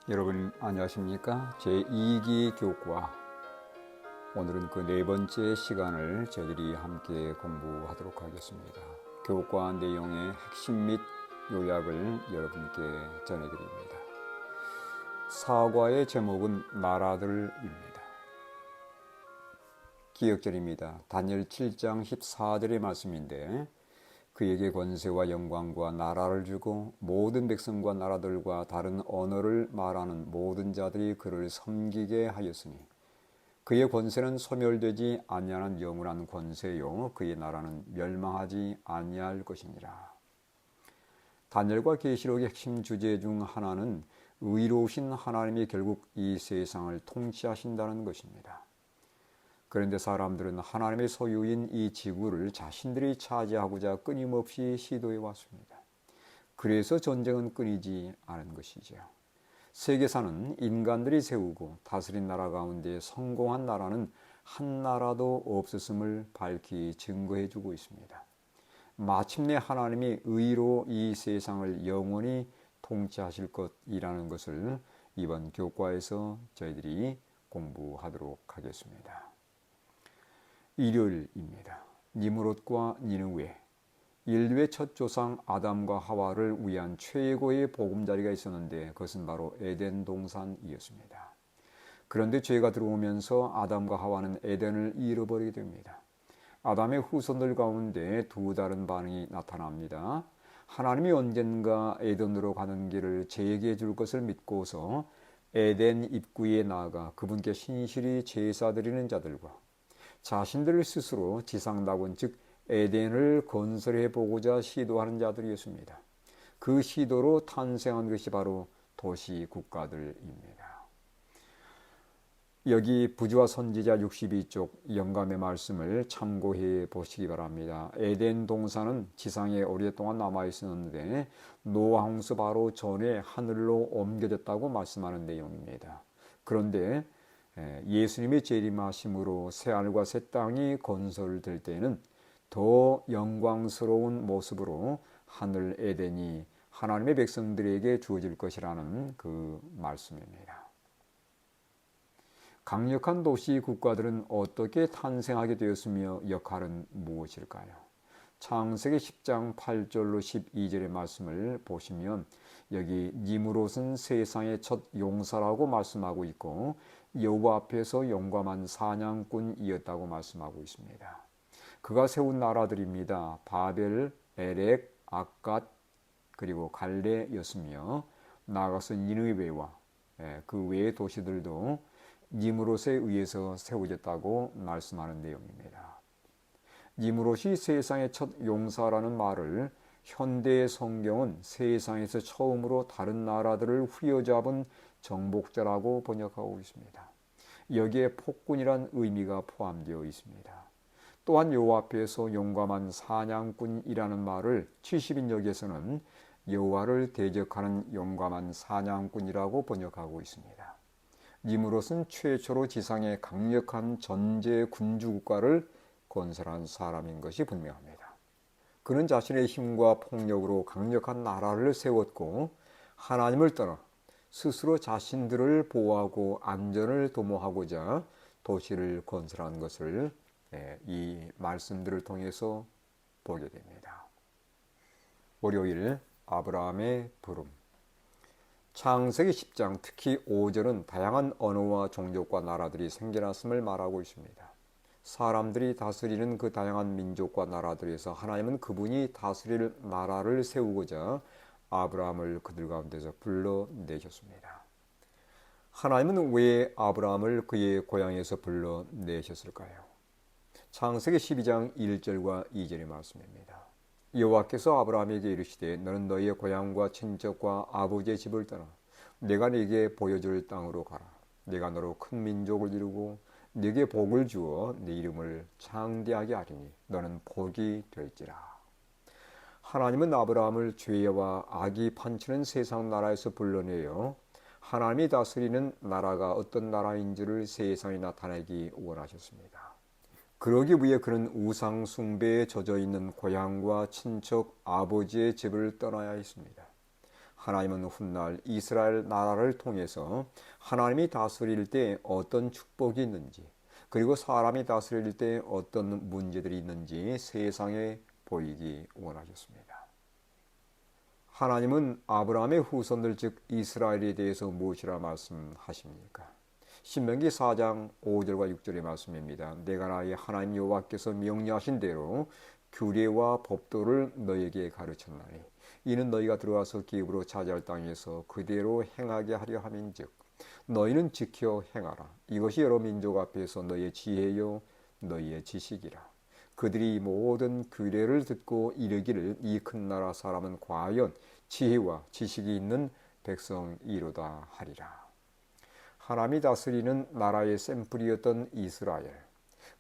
여러분 안녕하십니까? 제2기 교과 오늘은 그 네 번째 시간을 저희들이 함께 공부하도록 하겠습니다. 교과 내용의 핵심 및 요약을 여러분께 전해드립니다. 사과의 제목은 나라들입니다. 기억절입니다. 다니엘 7장 14절의 말씀인데 그에게 권세와 영광과 나라를 주고 모든 백성과 나라들과 다른 언어를 말하는 모든 자들이 그를 섬기게 하였으니 그의 권세는 소멸되지 아니하는 영원한 권세요 그의 나라는 멸망하지 아니할 것이니라. 다니엘과 계시록의 핵심 주제 중 하나는 의로우신 하나님이 결국 이 세상을 통치하신다는 것입니다. 그런데 사람들은 하나님의 소유인 이 지구를 자신들이 차지하고자 끊임없이 시도해 왔습니다. 그래서 전쟁은 끊이지 않은 것이죠. 세계사는 인간들이 세우고 다스린 나라 가운데 성공한 나라는 한 나라도 없었음을 밝히 증거해 주고 있습니다. 마침내 하나님이 의로 이 세상을 영원히 통치하실 것이라는 것을 이번 교과에서 저희들이 공부하도록 하겠습니다. 일요일입니다. 니므롯과 니느웨, 인류의 첫 조상 아담과 하와를 위한 최고의 보금자리가 있었는데 그것은 바로 에덴 동산이었습니다. 그런데 죄가 들어오면서 아담과 하와는 에덴을 잃어버리게 됩니다. 아담의 후손들 가운데 두 다른 반응이 나타납니다. 하나님이 언젠가 에덴으로 가는 길을 재개해 줄 것을 믿고서 에덴 입구에 나아가 그분께 신실히 제사드리는 자들과 자신들 스스로 지상낙원 즉 에덴을 건설해 보고자 시도하는 자들이었습니다. 그 시도로 탄생한 것이 바로 도시 국가들입니다. 여기 부지와 선지자 62쪽 영감의 말씀을 참고해 보시기 바랍니다. 에덴 동산은 지상에 오랫동안 남아 있었는데 노아 홍수 바로 전에 하늘로 옮겨졌다고 말씀하는 내용입니다. 그런데 예수님의 재림하심으로 새하늘과 새 땅이 건설될 때는 더 영광스러운 모습으로 하늘 에덴이 하나님의 백성들에게 주어질 것이라는 그 말씀입니다. 강력한 도시 국가들은 어떻게 탄생하게 되었으며 역할은 무엇일까요? 창세기 10장 8절로 12절의 말씀을 보시면 여기 니므롯은 세상의 첫 용사라고 말씀하고 있고 여호와 앞에서 용감한 사냥꾼이었다고 말씀하고 있습니다. 그가 세운 나라들입니다. 바벨, 에렉, 아갓 그리고 갈레였으며 나아가서 니느웨와 그 외의 도시들도 니므롯에 의해서 세워졌다고 말씀하는 내용입니다. 니므롯이 세상의 첫 용사라는 말을 현대의 성경은 세상에서 처음으로 다른 나라들을 휘어잡은 정복자라고 번역하고 있습니다. 여기에 폭군이란 의미가 포함되어 있습니다. 또한 여호와 앞에서 용감한 사냥꾼이라는 말을 70인역에서는 여호와를 대적하는 용감한 사냥꾼이라고 번역하고 있습니다. 니므롯은 최초로 지상의 강력한 전제 군주 국가를 건설한 사람인 것이 분명합니다. 그는 자신의 힘과 폭력으로 강력한 나라를 세웠고 하나님을 떠나 스스로 자신들을 보호하고 안전을 도모하고자 도시를 건설한 것을 이 말씀들을 통해서 보게 됩니다. 월요일 아브라함의 부름. 창세기 10장 특히 5절은 다양한 언어와 종족과 나라들이 생겨났음을 말하고 있습니다. 사람들이 다스리는 그 다양한 민족과 나라들에서 하나님은 그분이 다스릴 나라를 세우고자 아브라함을 그들 가운데서 불러내셨습니다. 하나님은 왜 아브라함을 그의 고향에서 불러내셨을까요? 창세기 12장 1절과 2절의 말씀입니다. 여호와께서 아브라함에게 이르시되 너는 너희의 고향과 친척과 아버지의 집을 떠나 내가 네게 보여줄 땅으로 가라. 내가 너로 큰 민족을 이루고 네게 복을 주어 네 이름을 창대하게 하리니 너는 복이 될지라. 하나님은 아브라함을 죄와 악이 판치는 세상 나라에서 불러내어 하나님이 다스리는 나라가 어떤 나라인지를 세상에 나타내기 원하셨습니다. 그러기 위해 그는 우상 숭배에 젖어 있는 고향과 친척 아버지의 집을 떠나야 했습니다. 하나님은 훗날 이스라엘 나라를 통해서 하나님이 다스릴 때 어떤 축복이 있는지, 그리고 사람이 다스릴 때 어떤 문제들이 있는지 세상에 보이기 원하셨습니다. 하나님은 아브라함의 후손들 즉 이스라엘에 대해서 무엇이라 말씀하십니까? 신명기 4장 5절과 6절의 말씀입니다. 내가 나의 하나님 여호와께서 명령하신 대로 규례와 법도를 너에게 가르쳤나니 이는 너희가 들어와서 기업으로 차지할 땅에서 그대로 행하게 하려 함인즉 너희는 지켜 행하라. 이것이 여러 민족 앞에서 너희의 지혜요 너희의 지식이라. 그들이 모든 규례를 듣고 이르기를 이 큰 나라 사람은 과연 지혜와 지식이 있는 백성이로다 하리라. 하나님이 다스리는 나라의 샘플이었던 이스라엘.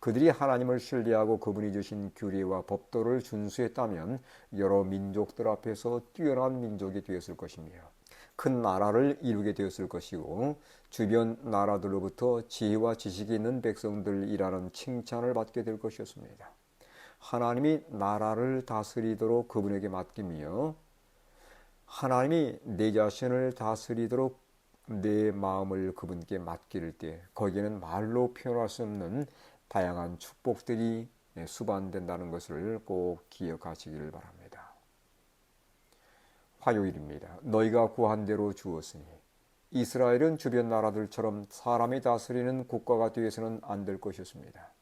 그들이 하나님을 신뢰하고 그분이 주신 규례와 법도를 준수했다면 여러 민족들 앞에서 뛰어난 민족이 되었을 것이며 큰 나라를 이루게 되었을 것이고 주변 나라들로부터 지혜와 지식이 있는 백성들이라는 칭찬을 받게 될 것이었습니다. 하나님이 나라를 다스리도록 그분에게 맡기며 하나님이 내 자신을 다스리도록 내 마음을 그분께 맡길 때 거기에는 말로 표현할 수 없는 다양한 축복들이 수반된다는 것을 꼭 기억하시기를 바랍니다. 화요일입니다. 너희가 구한 대로 주었으니 이스라엘은 주변 나라들처럼 사람이 다스리는 국가가 되어서는 안 될 것이었습니다.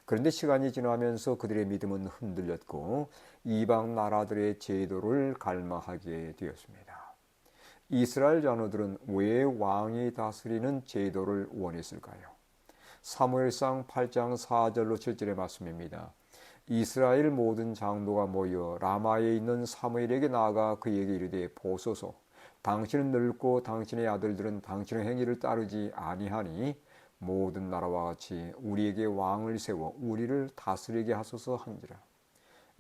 그런데 시간이 지나면서 그들의 믿음은 흔들렸고 이방 나라들의 제도를 갈망하게 되었습니다. 이스라엘 자녀들은 왜 왕이 다스리는 제도를 원했을까요? 사무엘상 8장 4절로 7절의 말씀입니다. 이스라엘 모든 장로가 모여 라마에 있는 사무엘에게 나아가 그에게 이르되 보소서 당신은 늙고 당신의 아들들은 당신의 행위를 따르지 아니하니 모든 나라와 같이 우리에게 왕을 세워 우리를 다스리게 하소서 한지라.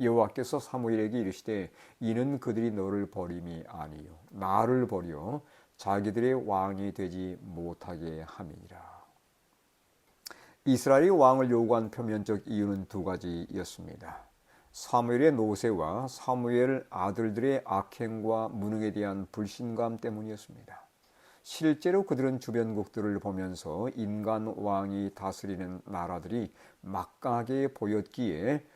여호와께서 사무엘에게 이르시되 이는 그들이 너를 버림이 아니요 나를 버려 자기들의 왕이 되지 못하게 함이니라. 이스라엘이 왕을 요구한 표면적 이유는 두 가지였습니다. 사무엘의 노쇠와 사무엘 아들들의 악행과 무능에 대한 불신감 때문이었습니다. 실제로 그들은 주변국들을 보면서 인간 왕이 다스리는 나라들이 막강하게 보였기에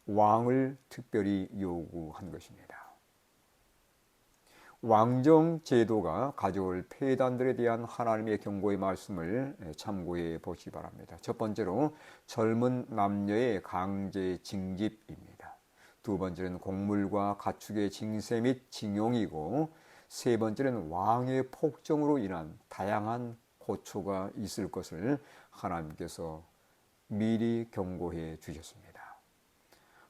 왕을 특별히 요구한 것입니다. 왕정 제도가 가져올 폐단들에 대한 하나님의 경고의 말씀을 참고해 보시기 바랍니다. 첫 번째로 젊은 남녀의 강제 징집입니다. 두 번째는 곡물과 가축의 징세 및 징용이고 세 번째는 왕의 폭정으로 인한 다양한 고초가 있을 것을 하나님께서 미리 경고해 주셨습니다.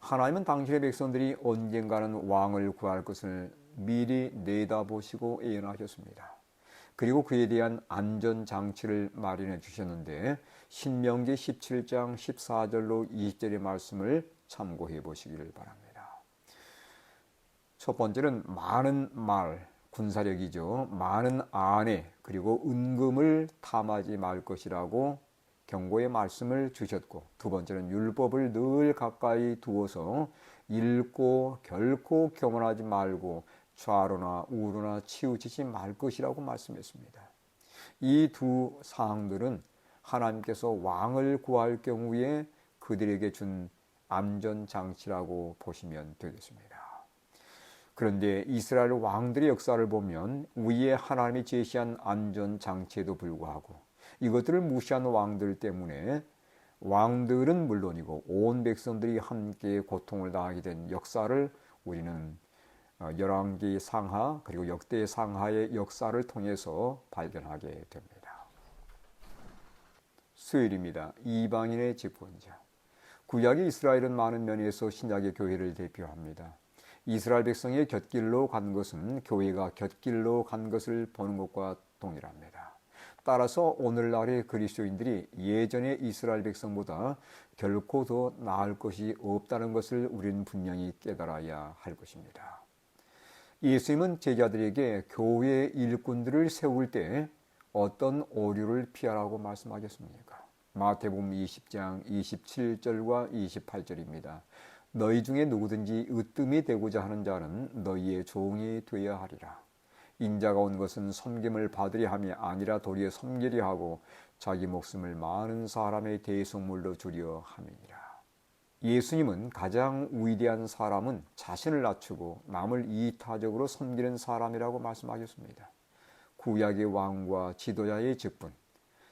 하나님은 당신의 백성들이 언젠가는 왕을 구할 것을 미리 내다보시고 예언하셨습니다. 그리고 그에 대한 안전장치를 마련해 주셨는데 신명기 17장 14절로 20절의 말씀을 참고해 보시기를 바랍니다. 첫 번째는 많은 말, 군사력이죠. 많은 아내 그리고 은금을 탐하지 말 것이라고 경고의 말씀을 주셨고 두 번째는 율법을 늘 가까이 두어서 읽고 결코 교만하지 말고 좌로나 우로나 치우치지 말 것이라고 말씀했습니다. 이 두 사항들은 하나님께서 왕을 구할 경우에 그들에게 준 안전장치라고 보시면 되겠습니다. 그런데 이스라엘 왕들의 역사를 보면 위에 하나님이 제시한 안전장치에도 불구하고 이것들을 무시한 왕들 때문에 왕들은 물론이고 온 백성들이 함께 고통을 당하게 된 역사를 우리는 열왕기 상하 그리고 역대 상하의 역사를 통해서 발견하게 됩니다. 수요일입니다. 이방인의 집권자. 구약의 이스라엘은 많은 면에서 신약의 교회를 대표합니다. 이스라엘 백성의 곁길로 간 것은 교회가 곁길로 간 것을 보는 것과 동일합니다. 따라서 오늘날의 그리스도인들이 예전의 이스라엘 백성보다 결코 더 나을 것이 없다는 것을 우리는 분명히 깨달아야 할 것입니다. 예수님은 제자들에게 교회의 일꾼들을 세울 때 어떤 오류를 피하라고 말씀하셨습니까? 마태복음 20장 27절과 28절입니다. 너희 중에 누구든지 으뜸이 되고자 하는 자는 너희의 종이 되어야 하리라. 인자가 온 것은 섬김을 받으려 함이 아니라 도리어 섬기려 하고 자기 목숨을 많은 사람의 대속물로 주려 함이니라. 예수님은 가장 위대한 사람은 자신을 낮추고 남을 이타적으로 섬기는 사람이라고 말씀하셨습니다. 구약의 왕과 지도자의 직분,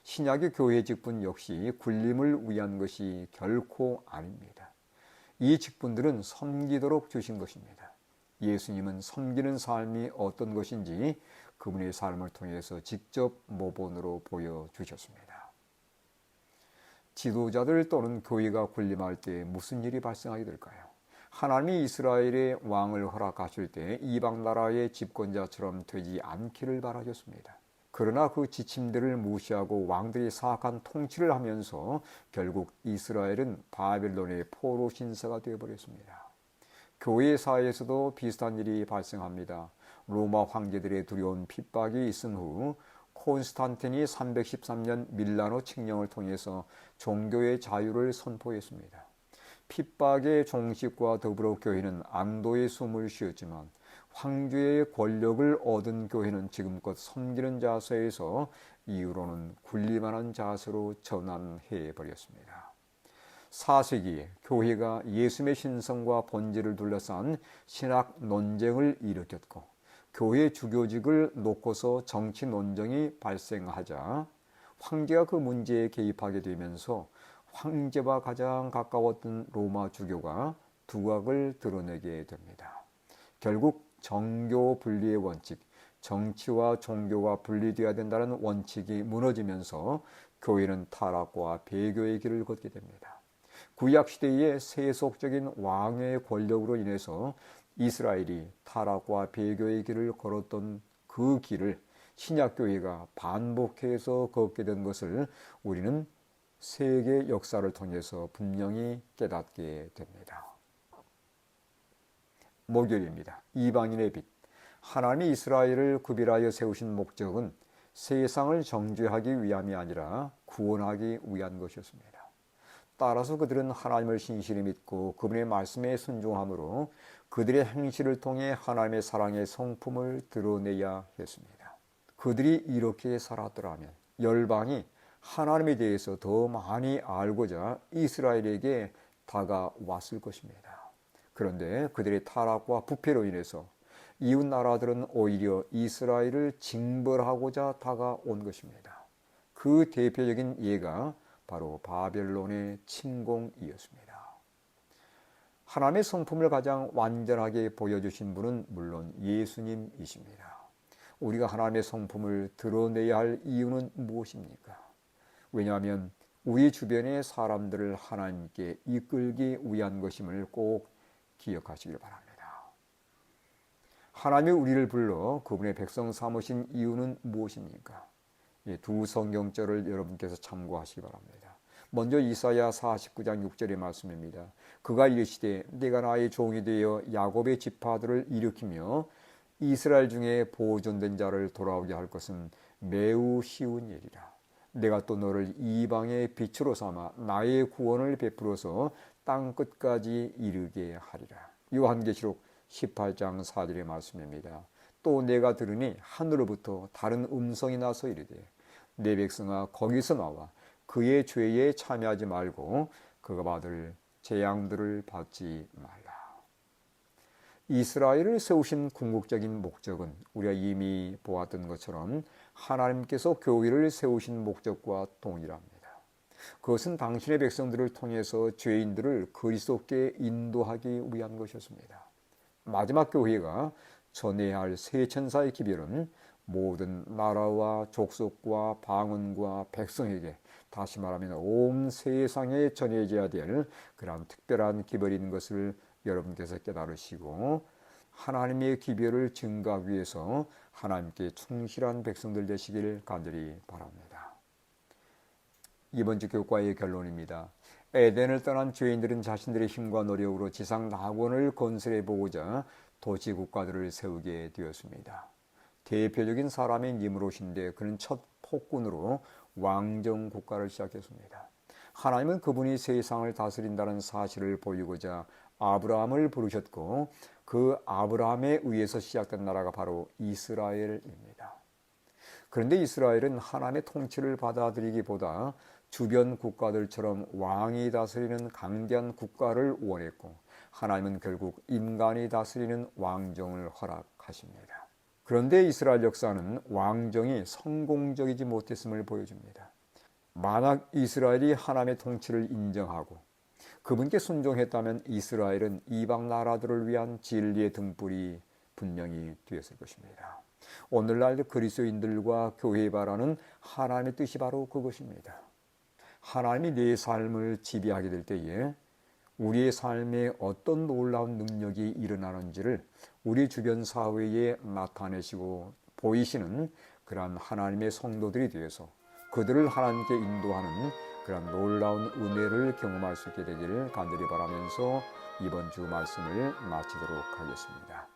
신약의 교회의 직분 역시 군림을 위한 것이 결코 아닙니다. 이 직분들은 섬기도록 주신 것입니다. 예수님은 섬기는 삶이 어떤 것인지 그분의 삶을 통해서 직접 모본으로 보여주셨습니다. 지도자들 또는 교회가 군림할 때 무슨 일이 발생하게 될까요? 하나님이 이스라엘의 왕을 허락하실 때 이방 나라의 집권자처럼 되지 않기를 바라셨습니다. 그러나 그 지침들을 무시하고 왕들이 사악한 통치를 하면서 결국 이스라엘은 바벨론의 포로 신사가 되어버렸습니다. 교회 사회에서도 비슷한 일이 발생합니다. 로마 황제들의 두려운 핍박이 있은 후 콘스탄틴이 313년 밀라노 칙령을 통해서 종교의 자유를 선포했습니다. 핍박의 종식과 더불어 교회는 안도의 숨을 쉬었지만 황제의 권력을 얻은 교회는 지금껏 섬기는 자세에서 이후로는 군림하는 자세로 전환해버렸습니다. 4세기에 교회가 예수님의 신성과 본질을 둘러싼 신학 논쟁을 일으켰고 교회 주교직을 놓고서 정치 논쟁이 발생하자 황제가 그 문제에 개입하게 되면서 황제와 가장 가까웠던 로마 주교가 두각을 드러내게 됩니다. 결국 정교 분리의 원칙, 정치와 종교가 분리되어야 된다는 원칙이 무너지면서 교회는 타락과 배교의 길을 걷게 됩니다. 구약시대의 세속적인 왕의 권력으로 인해서 이스라엘이 타락과 배교의 길을 걸었던 그 길을 신약교회가 반복해서 걷게 된 것을 우리는 세계 역사를 통해서 분명히 깨닫게 됩니다. 목요일입니다. 이방인의 빛. 하나님이 이스라엘을 구별하여 세우신 목적은 세상을 정죄하기 위함이 아니라 구원하기 위한 것이었습니다. 따라서 그들은 하나님을 신실히 믿고 그분의 말씀에 순종함으로 그들의 행실을 통해 하나님의 사랑의 성품을 드러내야 했습니다. 그들이 이렇게 살았더라면 열방이 하나님에 대해서 더 많이 알고자 이스라엘에게 다가왔을 것입니다. 그런데 그들의 타락과 부패로 인해서 이웃 나라들은 오히려 이스라엘을 징벌하고자 다가온 것입니다. 그 대표적인 예가 바로 바벨론의 침공이었습니다. 하나님의 성품을 가장 완전하게 보여주신 분은 물론 예수님이십니다. 우리가 하나님의 성품을 드러내야 할 이유는 무엇입니까? 왜냐하면 우리 주변의 사람들을 하나님께 이끌기 위한 것임을 꼭 기억하시길 바랍니다. 하나님이 우리를 불러 그분의 백성 삼으신 이유는 무엇입니까? 두 성경절을 여러분께서 참고하시기 바랍니다. 먼저 이사야 49장 6절의 말씀입니다. 그가 이르시되 내가 나의 종이 되어 야곱의 지파들을 일으키며 이스라엘 중에 보존된 자를 돌아오게 할 것은 매우 쉬운 일이라. 내가 또 너를 이방의 빛으로 삼아 나의 구원을 베풀어서 땅 끝까지 이르게 하리라. 요한계시록 18장 4절의 말씀입니다. 또 내가 들으니 하늘로부터 다른 음성이 나서 이르되 내 백성아 거기서 나와 그의 죄에 참여하지 말고 그가 받을 재앙들을 받지 말라. 이스라엘을 세우신 궁극적인 목적은 우리가 이미 보았던 것처럼 하나님께서 교회를 세우신 목적과 동일합니다. 그것은 당신의 백성들을 통해서 죄인들을 그리스도께 인도하기 위한 것이었습니다. 마지막 교회가 전해야 할 세 천사의 기별은 모든 나라와 족속과 방언과 백성에게, 다시 말하면 온 세상에 전해져야 될 그런 특별한 기별이 있는 것을 여러분께서 깨달으시고 하나님의 기별을 증거하기 위해서 하나님께 충실한 백성들 되시길 간절히 바랍니다. 이번 주 교과의 결론입니다. 에덴을 떠난 죄인들은 자신들의 힘과 노력으로 지상 낙원을 건설해 보고자 도시 국가들을 세우게 되었습니다. 대표적인 사람인 니므롯인데 그는 첫 폭군으로 왕정 국가를 시작했습니다. 하나님은 그분이 세상을 다스린다는 사실을 보이고자 아브라함을 부르셨고 그 아브라함에 의해서 시작된 나라가 바로 이스라엘입니다. 그런데 이스라엘은 하나님의 통치를 받아들이기보다 주변 국가들처럼 왕이 다스리는 강대한 국가를 원했고 하나님은 결국 인간이 다스리는 왕정을 허락하십니다. 그런데 이스라엘 역사는 왕정이 성공적이지 못했음을 보여줍니다. 만약 이스라엘이 하나님의 통치를 인정하고 그분께 순종했다면 이스라엘은 이방 나라들을 위한 진리의 등불이 분명히 되었을 것입니다. 오늘날 그리스도인들과 교회에 바라는 하나님의 뜻이 바로 그것입니다. 하나님이 내 삶을 지배하게 될 때에 우리의 삶에 어떤 놀라운 능력이 일어나는지를 우리 주변 사회에 나타내시고 보이시는 그러한 하나님의 성도들이 되어서 그들을 하나님께 인도하는 그런 놀라운 은혜를 경험할 수 있게 되기를 간절히 바라면서 이번 주 말씀을 마치도록 하겠습니다.